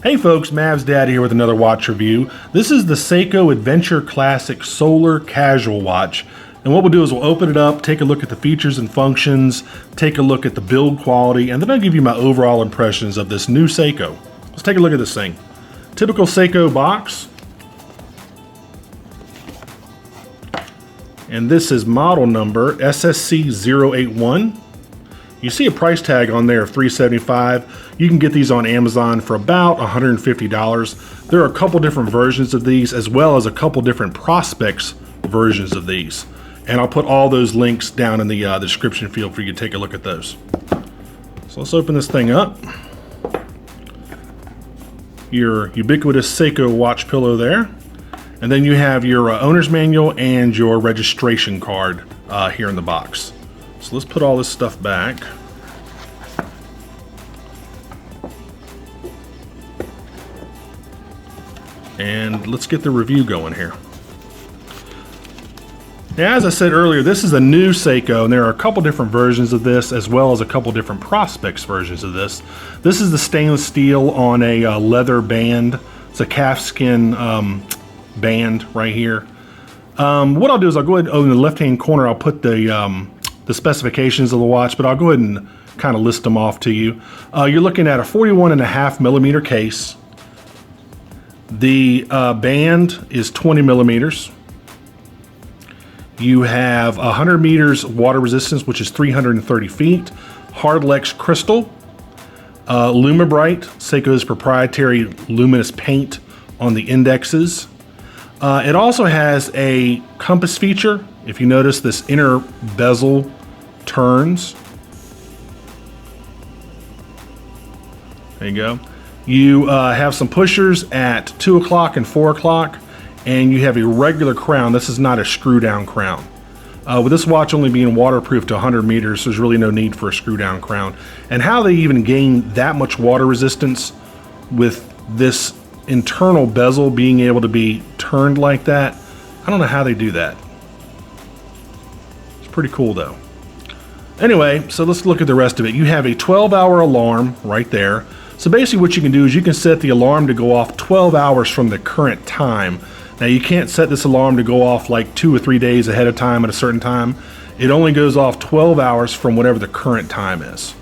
Hey folks, Mav's Dad here with another watch review. This is the Seiko Adventure Classic Solar Casual Watch. And what we'll do is we'll open it up, take a look at the features and functions, take a look at the build quality, and then I'll give you my overall impressions of this new Seiko. Let's take a look at this thing. Typical Seiko box. And this is model number SSC081. You see a price tag on there of $375. You can get these on Amazon for about $150. There are a couple different versions of these, as well as a couple different Prospects versions of these. And I'll put all those links down in the description field for you to take a look at those. So let's open this thing up. Your ubiquitous Seiko watch pillow there. And then you have your owner's manual and your registration card here in the box. So let's put all this stuff back. And let's get the review going here. Now, as I said earlier, this is a new Seiko, and there are a couple different versions of this, as well as a couple different Prospects versions of this. This is the stainless steel on a leather band. It's a calfskin band right here. What I'll do is I'll go ahead, in the left-hand corner, I'll put the specifications of the watch, but I'll go ahead and kind of list them off to you. You're looking at a 41.5 millimeter case. The band is 20 millimeters. You have 100 meters water resistance, which is 330 feet. Hardlex crystal. Lumibrite, Seiko's proprietary luminous paint on the indexes. It also has a compass feature. If you notice, this inner bezel turns. There you go. You have some pushers at 2 o'clock and 4 o'clock, and you have a regular crown. This is not a screw down crown. With this watch only being waterproof to 100 meters, there's really no need for a screw down crown. And how they even gain that much water resistance with this internal bezel being able to be turned like that, I don't know how they do that. It's pretty cool though. Anyway, so let's look at the rest of it. You have a 12-hour alarm right there. So basically what you can do is you can set the alarm to go off 12 hours from the current time. Now you can't set this alarm to go off like 2 or 3 days ahead of time at a certain time. It only goes off 12 hours from whatever the current time is.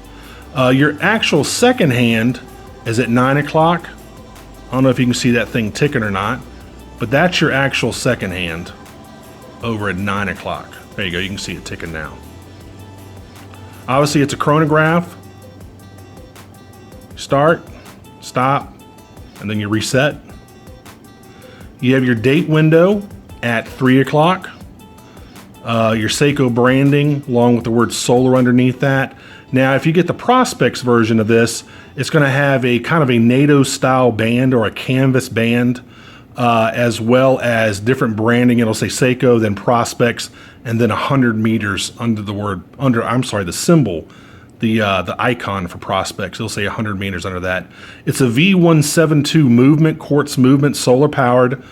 Your actual second hand is at 9 o'clock. I don't know if you can see that thing ticking or not, but that's your actual second hand over at 9 o'clock. There you go, you can see it ticking now. Obviously it's a chronograph. Start, stop, and then you reset. You have your date window at 3 o'clock. Your Seiko branding along with the word solar underneath that. Now, if you get the Prospects version of this, it's going to have a kind of a NATO style band or a canvas band, as well as different branding. It'll say Seiko, then Prospects, and then 100 meters under the word, the symbol, the icon for Prospects. It'll say 100 meters under that. It's a V172 movement, quartz movement, solar powered.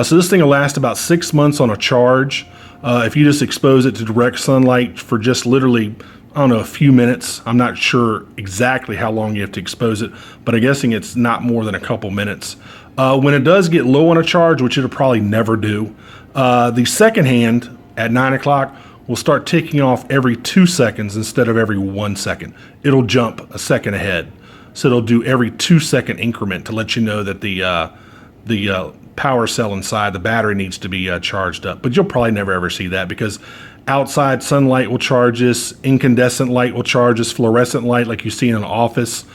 So this thing will last about 6 months on a charge. If you just expose it to direct sunlight for just literally, I don't know, a few minutes. I'm not sure exactly how long you have to expose it, but I'm guessing it's not more than a couple minutes. When it does get low on a charge, which it'll probably never do, the second hand at 9 o'clock will start ticking off every 2 seconds instead of every 1 second. It'll jump a second ahead. So it'll do every 2 second increment to let you know that the power cell inside the battery needs to be charged up. But you'll probably never ever see that because outside sunlight will charge this, incandescent light will charge this, fluorescent light like you see in an office,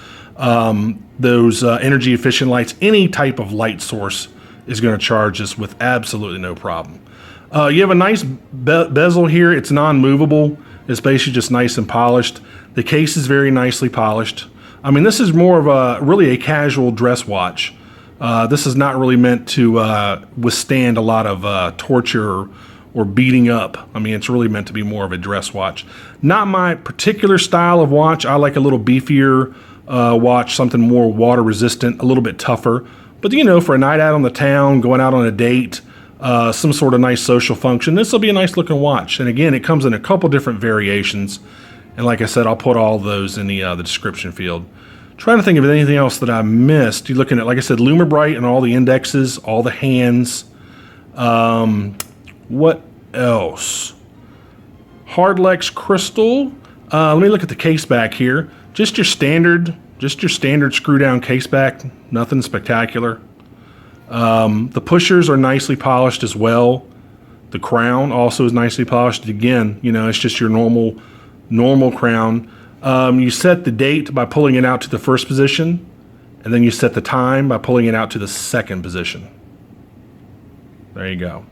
those energy efficient lights, any type of light source is going to charge this with absolutely no problem. You have a nice bezel here. It's non-movable. It's basically just nice and polished. The case is very nicely polished. I mean, this is more of really a casual dress watch. This is not really meant to withstand a lot of torture or beating up. I mean, it's really meant to be more of a dress watch. Not my particular style of watch. I like a little beefier watch, something more water resistant, a little bit tougher. But you know, for a night out on the town, going out on a date, some sort of nice social function, this will be a nice looking watch. And again, it comes in a couple different variations. And like I said, I'll put all those in the description field. Trying to think of anything else that I missed. You're looking at, like I said, Lumibright and all the indexes, all the hands. What else? Hardlex crystal. Let me look at the case back here. Just your standard screw down case back. Nothing spectacular. The pushers are nicely polished as well. The crown also is nicely polished. Again, you know, it's just your normal crown. You set the date by pulling it out to the first position, and then you set the time by pulling it out to the second position. There you go.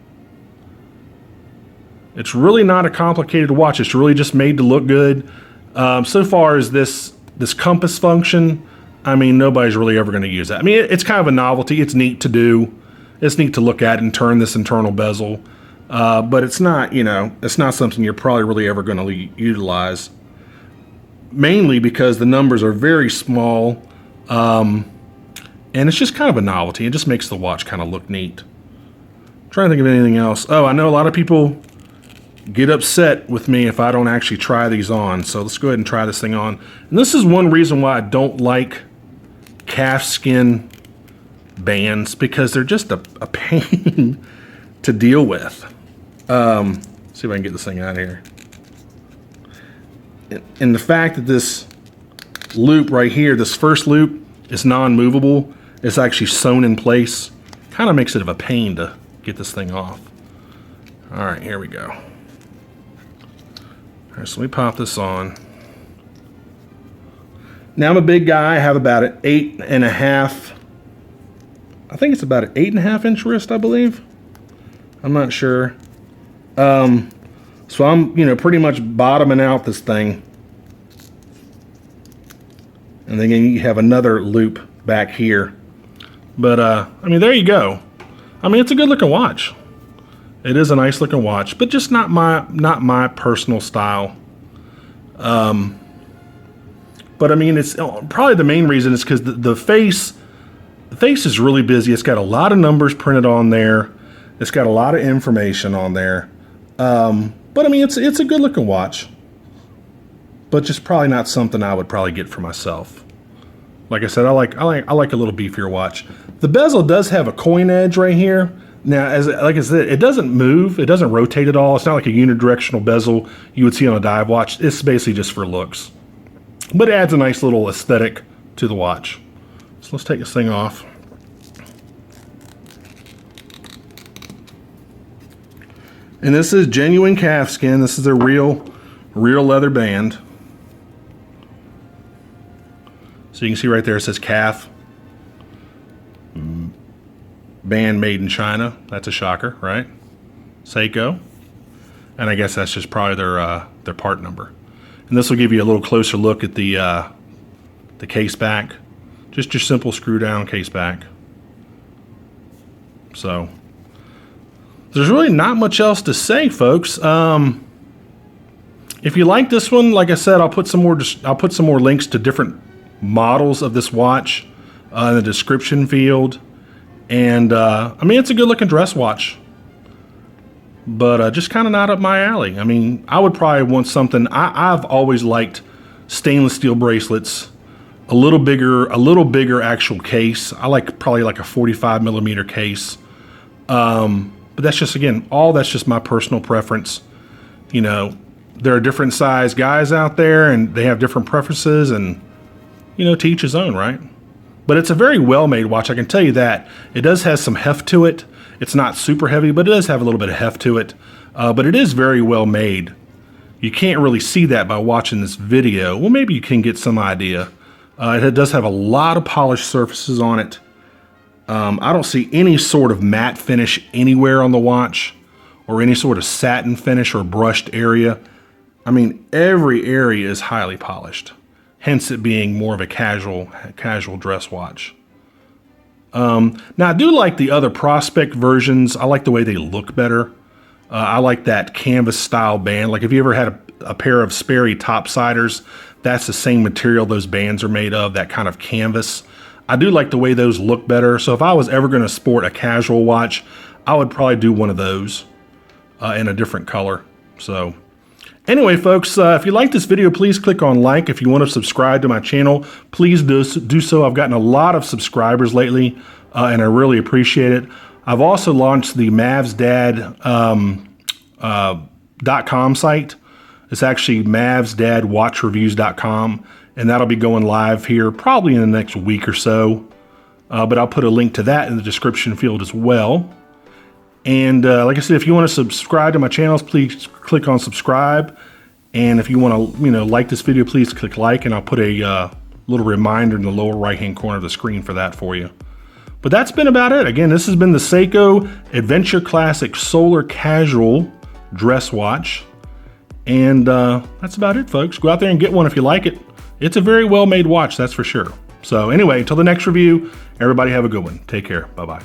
It's really not a complicated watch. It's really just made to look good. So far as this compass function, I mean, nobody's really ever going to use that. I mean, it's kind of a novelty. It's neat to do. It's neat to look at and turn this internal bezel. But it's not, you know, it's not something you're probably really ever going to utilize. Mainly because the numbers are very small. And it's just kind of a novelty. It just makes the watch kind of look neat. I'm trying to think of anything else. Oh, I know a lot of people get upset with me if I don't actually try these on. So let's go ahead and try this thing on. And this is one reason why I don't like calf skin bands, because they're just a pain to deal with. See if I can get this thing out of here. And the fact that this loop right here, this first loop, is non-movable, it's actually sewn in place, kind of makes it of a pain to get this thing off. All right, here we go. All right, so let me pop this on. Now I'm a big guy. I have about an 8.5. I think it's about an 8.5 inch wrist, I believe. I'm not sure. So I'm, you know, pretty much bottoming out this thing. And then you have another loop back here. But, I mean, there you go. I mean, it's a good looking watch. It is a nice looking watch, but just not my personal style. But I mean, it's probably the main reason is because the face is really busy. It's got a lot of numbers printed on there. It's got a lot of information on there. But I mean, it's a good looking watch, but just probably not something I would probably get for myself. Like I said, I like a little beefier watch. The bezel does have a coin edge right here. Now, like I said, it doesn't move. It doesn't rotate at all. It's not like a unidirectional bezel you would see on a dive watch. It's basically just for looks, but it adds a nice little aesthetic to the watch. So let's take this thing off. And this is genuine calf skin. This is a real leather band. So you can see right there it says calf. Band made in China. That's a shocker, right? Seiko. And I guess that's just probably their part number. And this will give you a little closer look at the case back. Just your simple screw down case back. So there's really not much else to say, folks. If you like this one, like I said, I'll put some more links to different models of this watch in the description field. And I mean, it's a good looking dress watch, but just kind of not up my alley. I mean, I would probably want something. I've always liked stainless steel bracelets, a little bigger actual case. I like probably like a 45 millimeter case. But that's just, again, that's just my personal preference. You know, there are different size guys out there and they have different preferences, and, you know, to each his own, right? But it's a very well-made watch, I can tell you that. It does have some heft to it. It's not super heavy, but it does have a little bit of heft to it. But it is very well made. You can't really see that by watching this video. Well, maybe you can get some idea. It does have a lot of polished surfaces on it. I don't see any sort of matte finish anywhere on the watch, or any sort of satin finish or brushed area. I mean, every area is highly polished, hence it being more of a casual dress watch. Now, I do like the other Prospect versions. I like the way they look better. I like that canvas style band. Like if you ever had a pair of Sperry topsiders, that's the same material those bands are made of, that kind of canvas. I do like the way those look better. So if I was ever going to sport a casual watch, I would probably do one of those in a different color. So, Anyway, folks, if you like this video, please click on like. If you want to subscribe to my channel, please do so. I've gotten a lot of subscribers lately, and I really appreciate it. I've also launched the mavsdad.com site. It's actually mavsdadwatchreviews.com, and that'll be going live here probably in the next week or so. But I'll put a link to that in the description field as well. And like I said, if you want to subscribe to my channels, please click on subscribe. And if you want to, like this video, please click like, and I'll put a little reminder in the lower right-hand corner of the screen for that for you. But that's been about it. Again, this has been the Seiko Adventure Classic Solar Casual Dress Watch. And that's about it, folks. Go out there and get one if you like it. It's a very well-made watch, that's for sure. So anyway, until the next review, everybody have a good one. Take care. Bye-bye.